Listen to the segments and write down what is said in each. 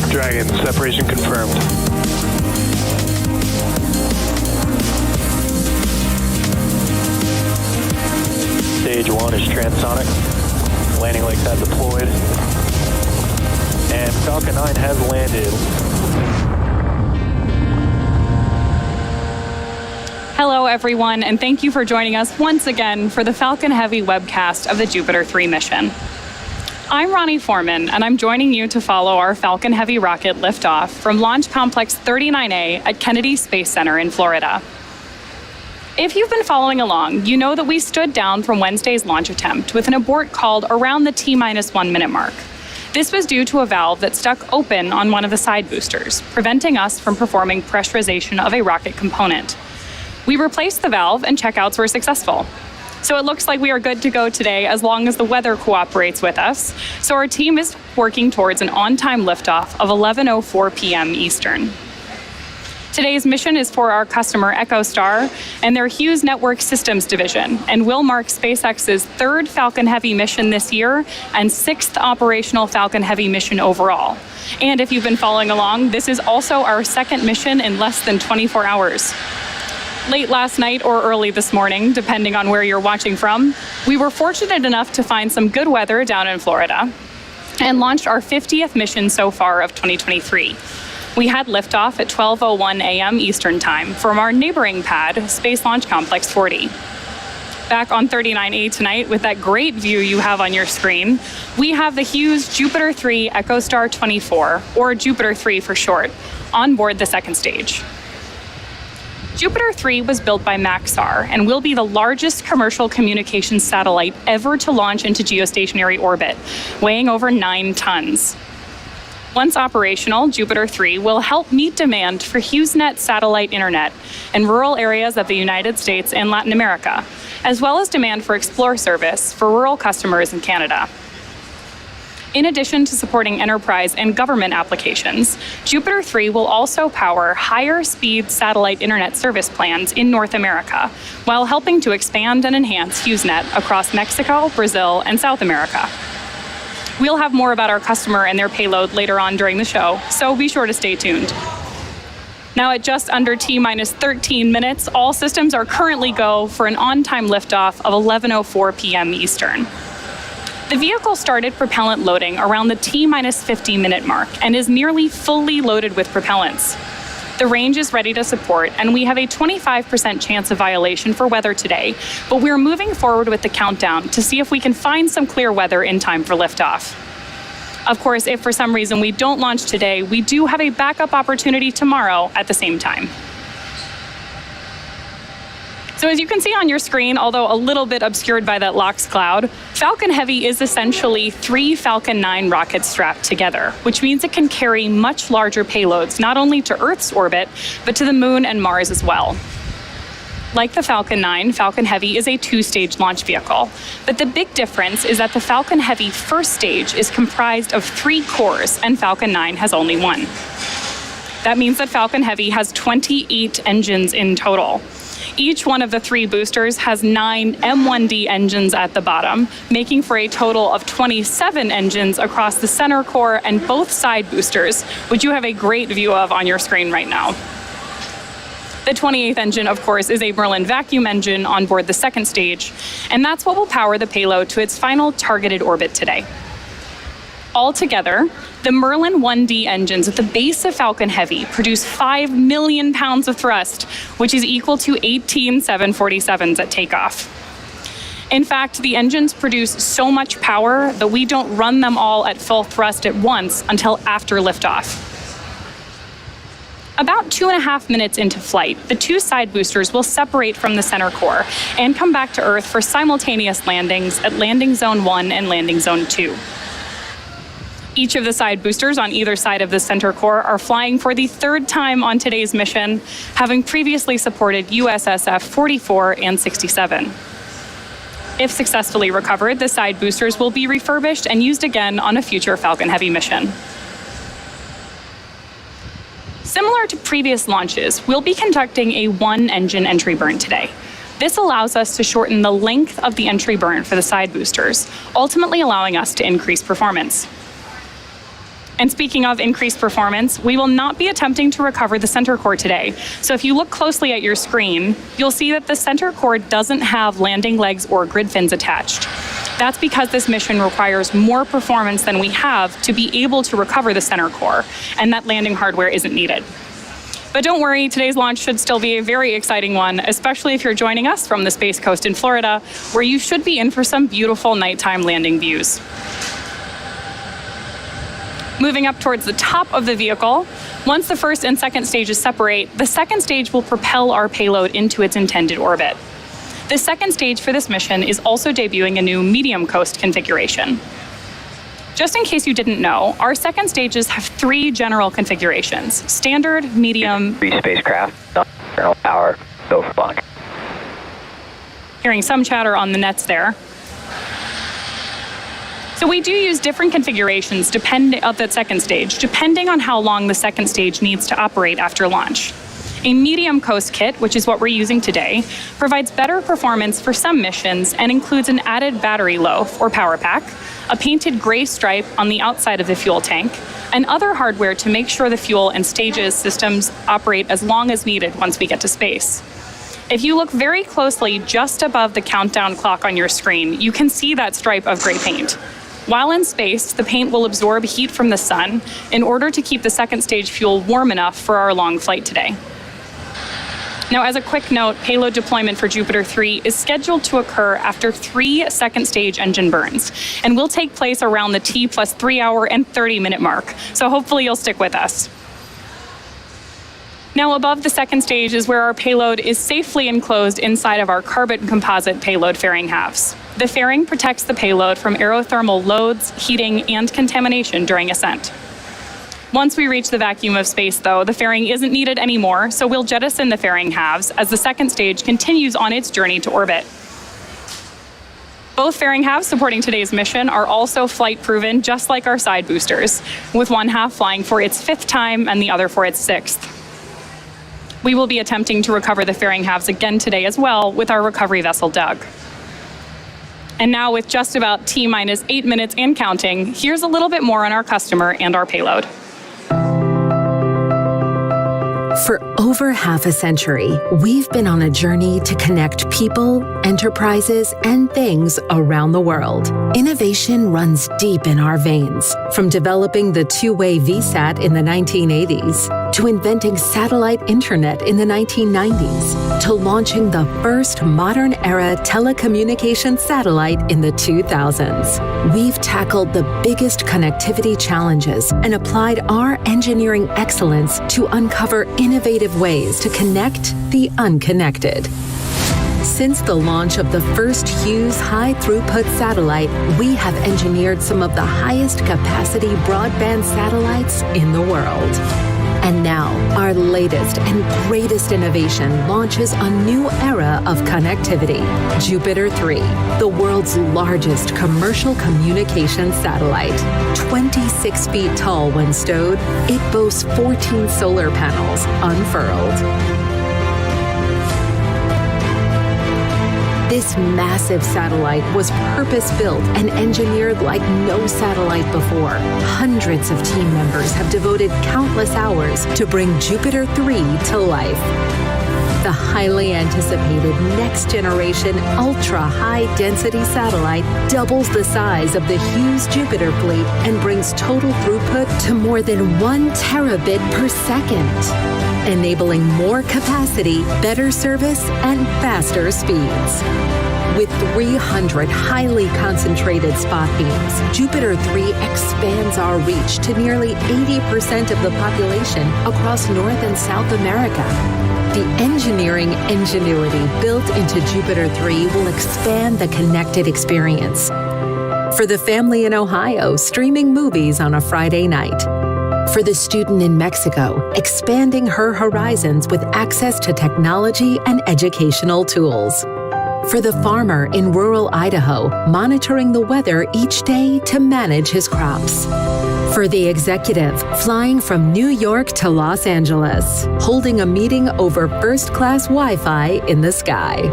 Dragon, separation confirmed. Stage 1 is transonic. Landing legs have deployed. And Falcon 9 has landed. Hello everyone, and thank you for joining us once again for the Falcon Heavy webcast of the Jupiter 3 mission. I'm Ronnie Foreman, and I'm joining you to follow our Falcon Heavy rocket liftoff from Launch Complex 39A at Kennedy Space Center in Florida. If you've been following along, you know that we stood down from Wednesday's launch attempt with an abort called around the T-1 minute mark. This was due to a valve that stuck open on one of the side boosters, preventing us from performing pressurization of a rocket component. We replaced the valve and checkouts were successful. So it looks like we are good to go today as long as the weather cooperates with us. So our team is working towards an on-time liftoff of 11:04 p.m. Eastern. Today's mission is for our customer EchoStar and their Hughes Network Systems division, and will mark SpaceX's third Falcon Heavy mission this year and sixth operational Falcon Heavy mission overall. And if you've been following along, this is also our second mission in less than 24 hours. Late last night or early this morning, depending on where you're watching from, we were fortunate enough to find some good weather down in Florida and launched our 50th mission so far of 2023. We had liftoff at 12:01 a.m. Eastern Time from our neighboring pad, Space Launch Complex 40. Back on 39A tonight, with that great view you have on your screen, we have the Hughes JUPITER 3 EchoStar 24, or JUPITER 3 for short, on board the second stage. JUPITER 3 was built by Maxar and will be the largest commercial communications satellite ever to launch into geostationary orbit, weighing over 9 tons. Once operational, JUPITER 3 will help meet demand for HughesNet satellite internet in rural areas of the United States and Latin America, as well as demand for Explore service for rural customers in Canada. In addition to supporting enterprise and government applications, JUPITER 3 will also power higher speed satellite internet service plans in North America, while helping to expand and enhance HughesNet across Mexico, Brazil, and South America. We'll have more about our customer and their payload later on during the show, so be sure to stay tuned. Now at just under T-minus 13 minutes, all systems are currently go for an on-time liftoff of 11:04 p.m. Eastern. The vehicle started propellant loading around the T-minus 50-minute mark and is nearly fully loaded with propellants. The range is ready to support, and we have a 25% chance of violation for weather today, but we're moving forward with the countdown to see if we can find some clear weather in time for liftoff. Of course, if for some reason we don't launch today, we do have a backup opportunity tomorrow at the same time. So as you can see on your screen, although a little bit obscured by that LOX cloud, Falcon Heavy is essentially 3 Falcon 9 rockets strapped together, which means it can carry much larger payloads, not only to Earth's orbit, but to the Moon and Mars as well. Like the Falcon 9, Falcon Heavy is a 2-stage launch vehicle, but the big difference is that the Falcon Heavy first stage is comprised of 3 cores, and Falcon 9 has only 1. That means that Falcon Heavy has 28 engines in total. Each one of the 3 boosters has 9 M1D engines at the bottom, making for a total of 27 engines across the center core and both side boosters, which you have a great view of on your screen right now. The 28th engine, of course, is a Merlin vacuum engine on board the second stage, and that's what will power the payload to its final targeted orbit today. Altogether, the Merlin 1D engines at the base of Falcon Heavy produce 5 million pounds of thrust, which is equal to 18 747s at takeoff. In fact, the engines produce so much power that we don't run them all at full thrust at once until after liftoff. About 2.5 minutes into flight, the 2 side boosters will separate from the center core and come back to Earth for simultaneous landings at Landing Zone 1 and Landing Zone 2. Each of the side boosters on either side of the center core are flying for the 3rd time on today's mission, having previously supported USSF-44 and 67. If successfully recovered, the side boosters will be refurbished and used again on a future Falcon Heavy mission. Similar to previous launches, we'll be conducting a 1-engine entry burn today. This allows us to shorten the length of the entry burn for the side boosters, ultimately allowing us to increase performance. And speaking of increased performance, we will not be attempting to recover the center core today. So if you look closely at your screen, you'll see that the center core doesn't have landing legs or grid fins attached. That's because this mission requires more performance than we have to be able to recover the center core, and that landing hardware isn't needed. But don't worry, today's launch should still be a very exciting one, especially if you're joining us from the Space Coast in Florida, where you should be in for some beautiful nighttime landing views. Moving up towards the top of the vehicle, once the first and second stages separate, the second stage will propel our payload into its intended orbit. The second stage for this mission is also debuting a new medium coast configuration. Just in case you didn't know, our second stages have 3 general configurations: standard, medium, 3 spacecraft, internal power, go for launch. Hearing some chatter on the nets there. So we do use different configurations of that second stage, depending on how long the second stage needs to operate after launch. A medium coast kit, which is what we're using today, provides better performance for some missions and includes an added battery loaf or power pack, a painted gray stripe on the outside of the fuel tank, and other hardware to make sure the fuel and stages systems operate as long as needed once we get to space. If you look very closely just above the countdown clock on your screen, you can see that stripe of gray paint. While in space, the paint will absorb heat from the sun in order to keep the second stage fuel warm enough for our long flight today. Now, as a quick note, payload deployment for Jupiter 3 is scheduled to occur after 3 second stage engine burns and will take place around the T plus 3 hour and 30-minute mark. So hopefully you'll stick with us. Now, above the second stage is where our payload is safely enclosed inside of our carbon composite payload fairing halves. The fairing protects the payload from aerothermal loads, heating, and contamination during ascent. Once we reach the vacuum of space, though, the fairing isn't needed anymore, so we'll jettison the fairing halves as the second stage continues on its journey to orbit. Both fairing halves supporting today's mission are also flight-proven, just like our side boosters, with one half flying for its 5th time and the other for its 6th. We will be attempting to recover the fairing halves again today as well with our recovery vessel, Doug. And now, with just about T-minus 8 minutes and counting, here's a little bit more on our customer and our payload. For over half a century, we've been on a journey to connect people, enterprises, and things around the world. Innovation runs deep in our veins, from developing the two-way VSAT in the 1980s, to inventing satellite internet in the 1990s, to launching the first modern-era telecommunications satellite in the 2000s. We've tackled the biggest connectivity challenges and applied our engineering excellence to uncover innovative ways to connect the unconnected. Since the launch of the first Hughes high-throughput satellite, we have engineered some of the highest capacity broadband satellites in the world. And now, our latest and greatest innovation launches a new era of connectivity. Jupiter 3, the world's largest commercial communications satellite. 26 feet tall when stowed, it boasts 14 solar panels unfurled. This massive satellite was purpose-built and engineered like no satellite before. Hundreds of team members have devoted countless hours to bring Jupiter 3 to life. The highly anticipated next-generation ultra-high-density satellite doubles the size of the Hughes JUPITER fleet and brings total throughput to more than 1 terabit per second, enabling more capacity, better service, and faster speeds. With 300 highly concentrated spot beams, Jupiter 3 expands our reach to nearly 80% of the population across North and South America. The engineering ingenuity built into Jupiter 3 will expand the connected experience. For the family in Ohio streaming movies on a Friday night. For the student in Mexico, expanding her horizons with access to technology and educational tools. For the farmer in rural Idaho, monitoring the weather each day to manage his crops. For the executive, flying from New York to Los Angeles, holding a meeting over first-class Wi-Fi in the sky.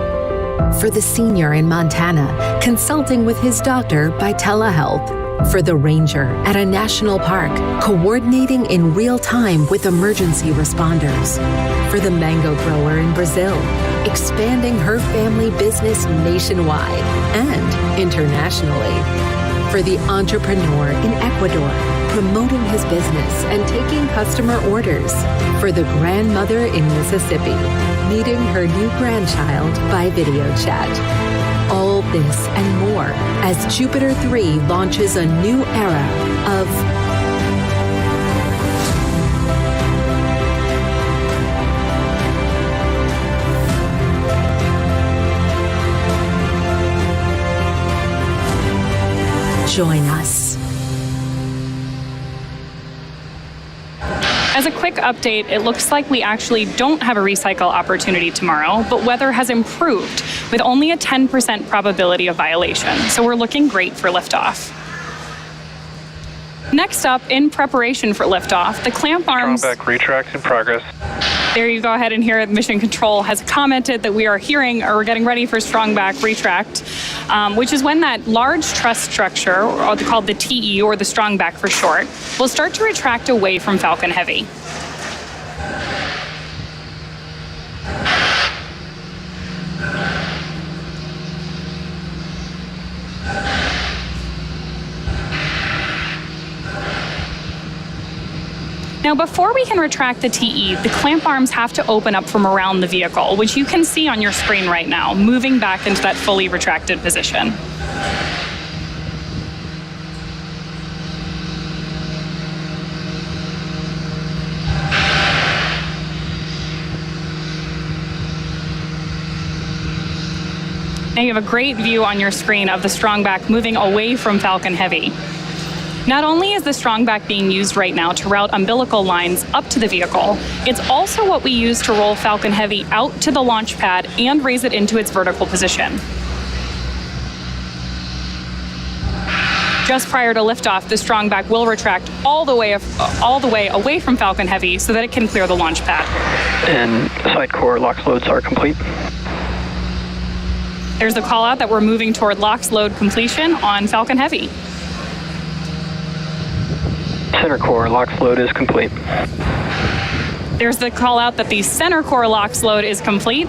For the senior in Montana, consulting with his doctor by telehealth. For the ranger at a national park, coordinating in real time with emergency responders. For the mango grower in Brazil, expanding her family business nationwide and internationally. For the entrepreneur in Ecuador, promoting his business and taking customer orders. For the grandmother in Mississippi, meeting her new grandchild by video chat. All this and more as Jupiter 3 launches a new era of join us. As a quick update, it looks like we actually don't have a recycle opportunity tomorrow, but weather has improved with only a 10% probability of violation, so we're looking great for liftoff. Next up, in preparation for liftoff, the clamp arms... Back retracts in progress. There you go ahead and hear Mission Control has commented that we are hearing, or we're getting ready for strong back retract, which is when that large truss structure, or called the TE, or the strong back for short, will start to retract away from Falcon Heavy. Now, before we can retract the TE, the clamp arms have to open up from around the vehicle, which you can see on your screen right now, moving back into that fully retracted position. Now you have a great view on your screen of the strong back moving away from Falcon Heavy. Not only is the strong back being used right now to route umbilical lines up to the vehicle, it's also what we use to roll Falcon Heavy out to the launch pad and raise it into its vertical position. Just prior to liftoff, the strong back will retract all the way away from Falcon Heavy so that it can clear the launch pad. And side core LOX loads are complete. There's the call out that we're moving toward LOX load completion on Falcon Heavy. Center core LOX load is complete. There's the call out that the center core LOX load is complete.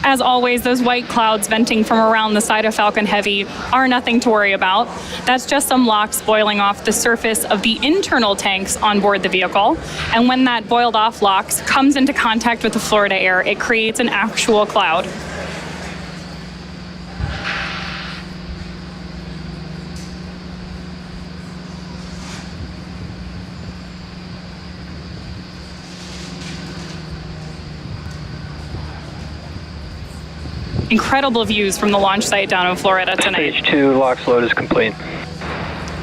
As always, those white clouds venting from around the side of Falcon Heavy are nothing to worry about. That's just some LOX boiling off the surface of the internal tanks on board the vehicle. And when that boiled off LOX comes into contact with the Florida air, it creates an actual cloud. Incredible views from the launch site down in Florida tonight. Stage 2 LOX load is complete.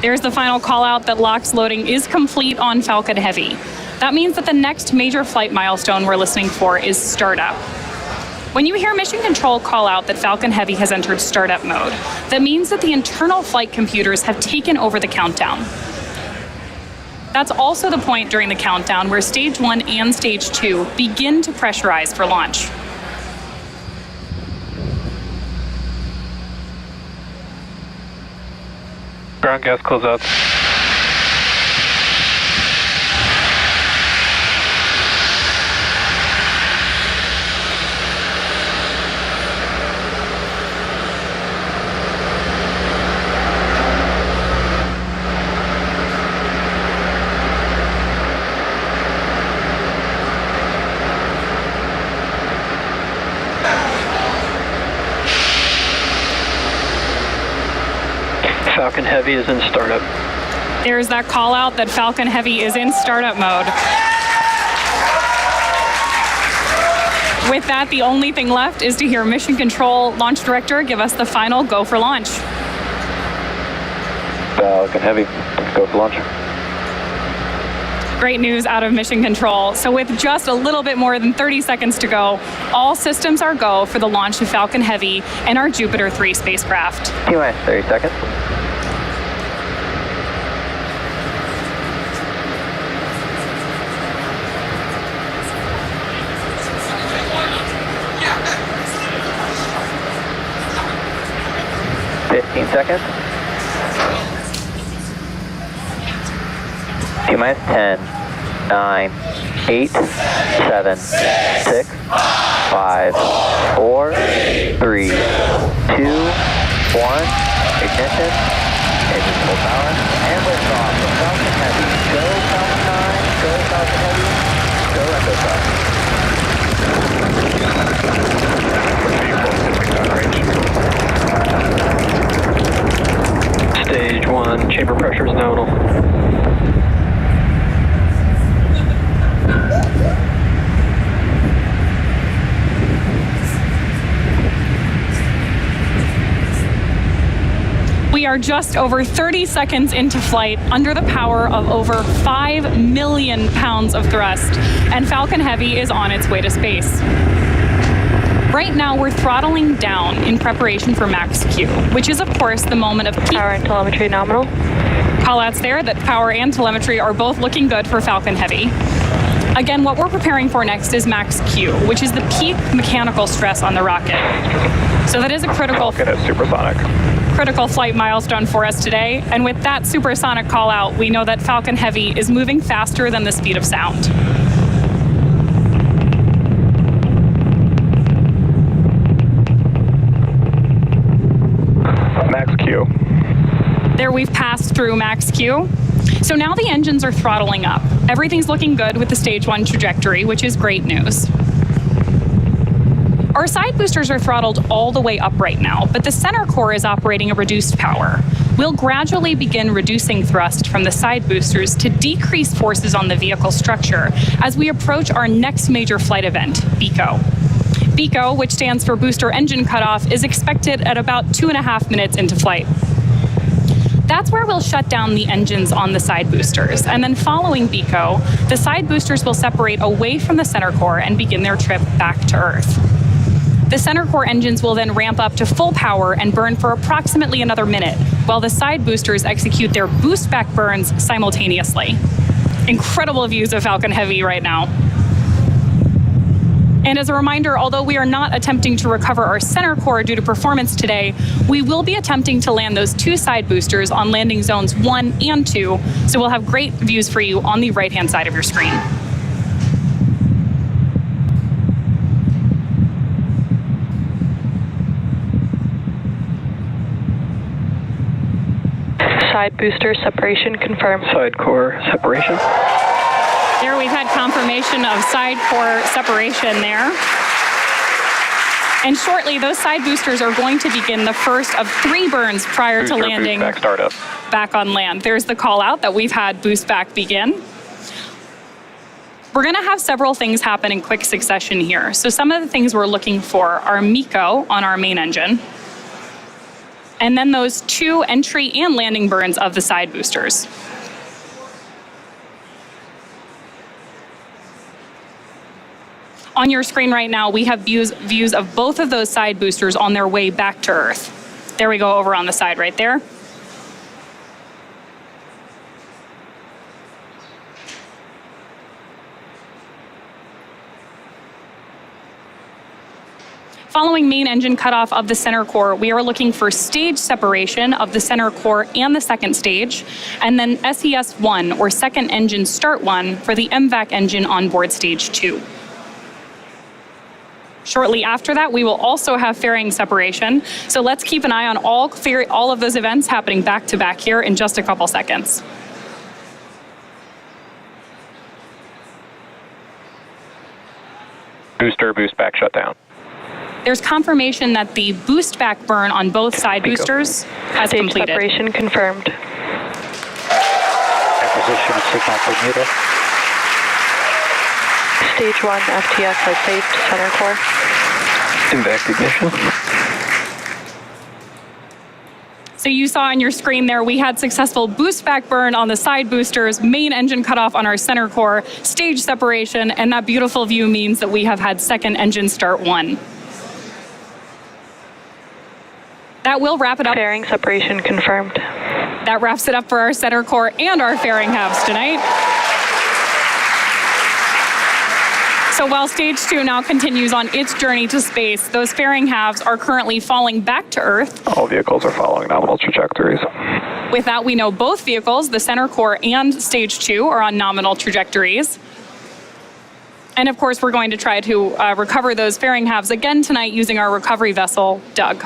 There's the final call out that LOX loading is complete on Falcon Heavy. That means that the next major flight milestone we're listening for is startup. When you hear Mission Control call out that Falcon Heavy has entered startup mode, that means that the internal flight computers have taken over the countdown. That's also the point during the countdown where Stage 1 and Stage 2 begin to pressurize for launch. Ground gas closeouts. Falcon Heavy is in startup. There's that call out that Falcon Heavy is in startup mode. With that, the only thing left is to hear Mission Control Launch Director give us the final go for launch. Falcon Heavy, go for launch. Great news out of Mission Control. So with just a little bit more than 30 seconds to go, all systems are go for the launch of Falcon Heavy and our Jupiter 3 spacecraft. T-minus 30 seconds. Seconds. T-minus 10, 9, 8, 7, 6, 5, 4, 3, 2, 1. Ignition. Engine full power. And liftoff. Falcon Heavy. Go Falcon 9. Go Falcon Heavy. Go EchoStar. Stage 1 chamber pressure is nominal. We are just over 30 seconds into flight under the power of over 5 million pounds of thrust, and Falcon Heavy is on its way to space. Right now, we're throttling down in preparation for max Q, which is, of course, the moment of peak. Power and telemetry nominal. Callouts there that power and telemetry are both looking good for Falcon Heavy. Again, what we're preparing for next is max Q, which is the peak mechanical stress on the rocket. So that is a critical flight milestone for us today. And with that supersonic call out, we know that Falcon Heavy is moving faster than the speed of sound. Max Q. There we've passed through max Q. So now the engines are throttling up. Everything's looking good with the stage 1 trajectory, which is great news. Our side boosters are throttled all the way up right now, but the center core is operating at reduced power. We'll gradually begin reducing thrust from the side boosters to decrease forces on the vehicle structure as we approach our next major flight event, BECO. BECO, which stands for Booster Engine Cutoff, is expected at about 2.5 minutes into flight. That's where we'll shut down the engines on the side boosters. And then following BECO, the side boosters will separate away from the center core and begin their trip back to Earth. The center core engines will then ramp up to full power and burn for approximately another minute, while the side boosters execute their boost back burns simultaneously. Incredible views of Falcon Heavy right now. And as a reminder, although we are not attempting to recover our center core due to performance today, we will be attempting to land those 2 side boosters on landing zones 1 and 2, so we'll have great views for you on the right-hand side of your screen. Side booster separation confirmed. Side core separation. There we've had confirmation of side core separation there. And shortly, those side boosters are going to begin the first of 3 burns prior to landing back on land. There's the call out that we've had boost back begin. We're going to have several things happen in quick succession here. So some of the things we're looking for are MECO on our main engine, and then those 2 entry and landing burns of the side boosters. On your screen right now, we have views of both of those side boosters on their way back to Earth. There we go, over on the side right there. Following main engine cutoff of the center core, we are looking for stage separation of the center core and the second stage, and then SES-1, or second engine start 1, for the MVAC engine on board stage 2. Shortly after that, we will also have fairing separation. So let's keep an eye on all of those events happening back to back here in just a couple seconds. Booster boost back shutdown. There's confirmation that the boost back burn on both side boosters has Stage completed. separation confirmed. Acquisition of signal for Muta. Stage 1 FTS has saved center core. MVAC ignition. So you saw on your screen there, we had successful boost back burn on the side boosters, main engine cutoff on our center core, stage separation, and that beautiful view means that we have had second engine start 1. That will wrap it up. Fairing separation confirmed. That wraps it up for our center core and our fairing halves tonight. So while stage 2 now continues on its journey to space, those fairing halves are currently falling back to Earth. All vehicles are following nominal trajectories. With that, we know both vehicles, the center core and stage 2, are on nominal trajectories. And of course, we're going to try to recover those fairing halves again tonight using our recovery vessel, Doug.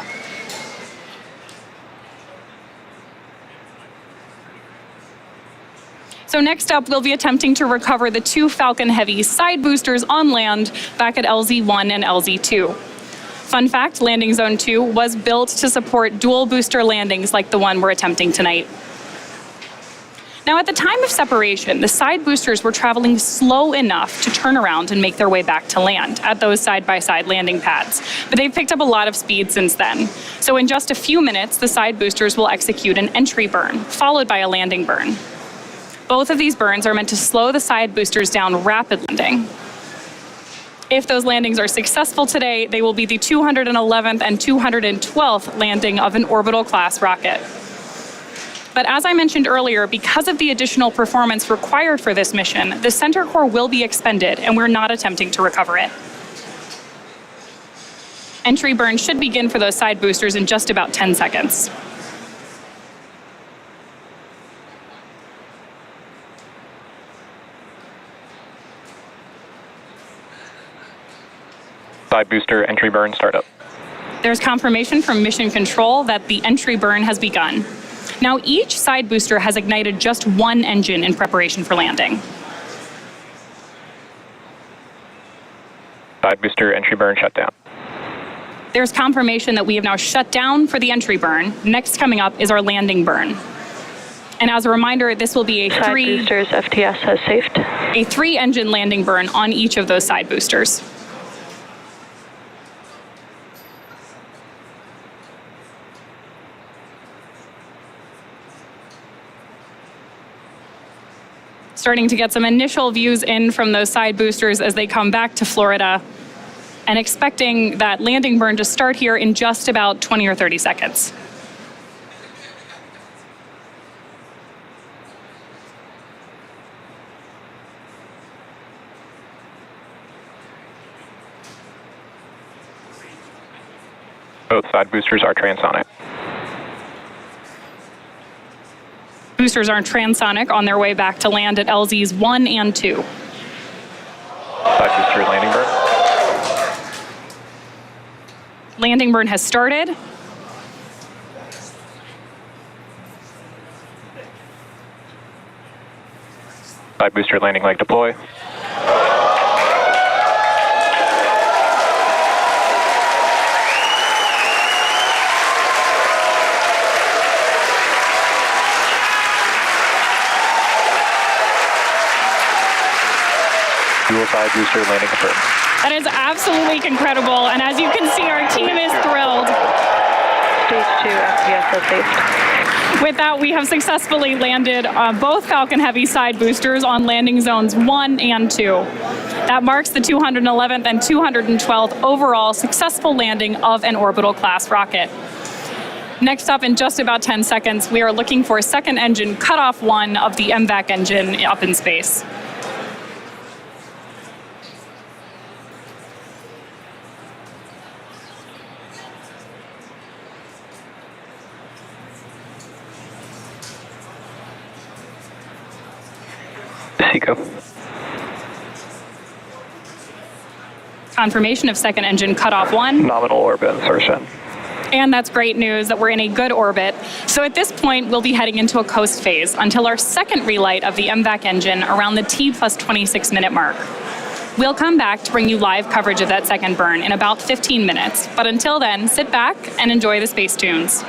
So next up, we'll be attempting to recover the 2 Falcon Heavy side boosters on land back at LZ-1 and LZ-2. Fun fact, Landing Zone 2 was built to support dual booster landings like the one we're attempting tonight. Now, at the time of separation, the side boosters were traveling slow enough to turn around and make their way back to land at those side-by-side landing pads. But they've picked up a lot of speed since then. So in just a few minutes, the side boosters will execute an entry burn, followed by a landing burn. Both of these burns are meant to slow the side boosters down rapid landing. If those landings are successful today, they will be the 211th and 212th landing of an orbital-class rocket. But as I mentioned earlier, because of the additional performance required for this mission, the center core will be expended, and we're not attempting to recover it. Entry burn should begin for those side boosters in just about 10 seconds. Side booster entry burn startup. There's confirmation from mission control that the entry burn has begun. Now, each side booster has ignited just one engine in preparation for landing. Side booster entry burn shut down. There's confirmation that we have now shut down for the entry burn. Next coming up is our landing burn. And as a reminder, this will be a Side boosters FTS has safed. a 3-engine landing burn on each of those side boosters. Starting to get some initial views in from those side boosters as they come back to Florida, and expecting that landing burn to start here in just about 20 or 30 seconds. Both side boosters are transonic. Boosters are transonic on their way back to land at LZs 1 and 2. Side booster landing burn. Landing burn has started. Side booster landing leg deploy. Dual side booster landing confirmed. That is absolutely incredible, and as you can see, our team is thrilled. Stage 2 FTS has safed. With that, we have successfully landed both Falcon Heavy side boosters on landing zones 1 and 2. That marks the 211th and 212th overall successful landing of an orbital-class rocket. Next up, in just about 10 seconds, we are looking for second engine cutoff 1 of the MVAC engine up in space. Seco. Confirmation of second engine cutoff 1. Nominal orbit insertion. And that's great news that we're in a good orbit. So at this point, we'll be heading into a coast phase until our second relight of the MVAC engine around the T+26 minute mark. We'll come back to bring you live coverage of that second burn in about 15 minutes. But until then, sit back and enjoy the space tunes.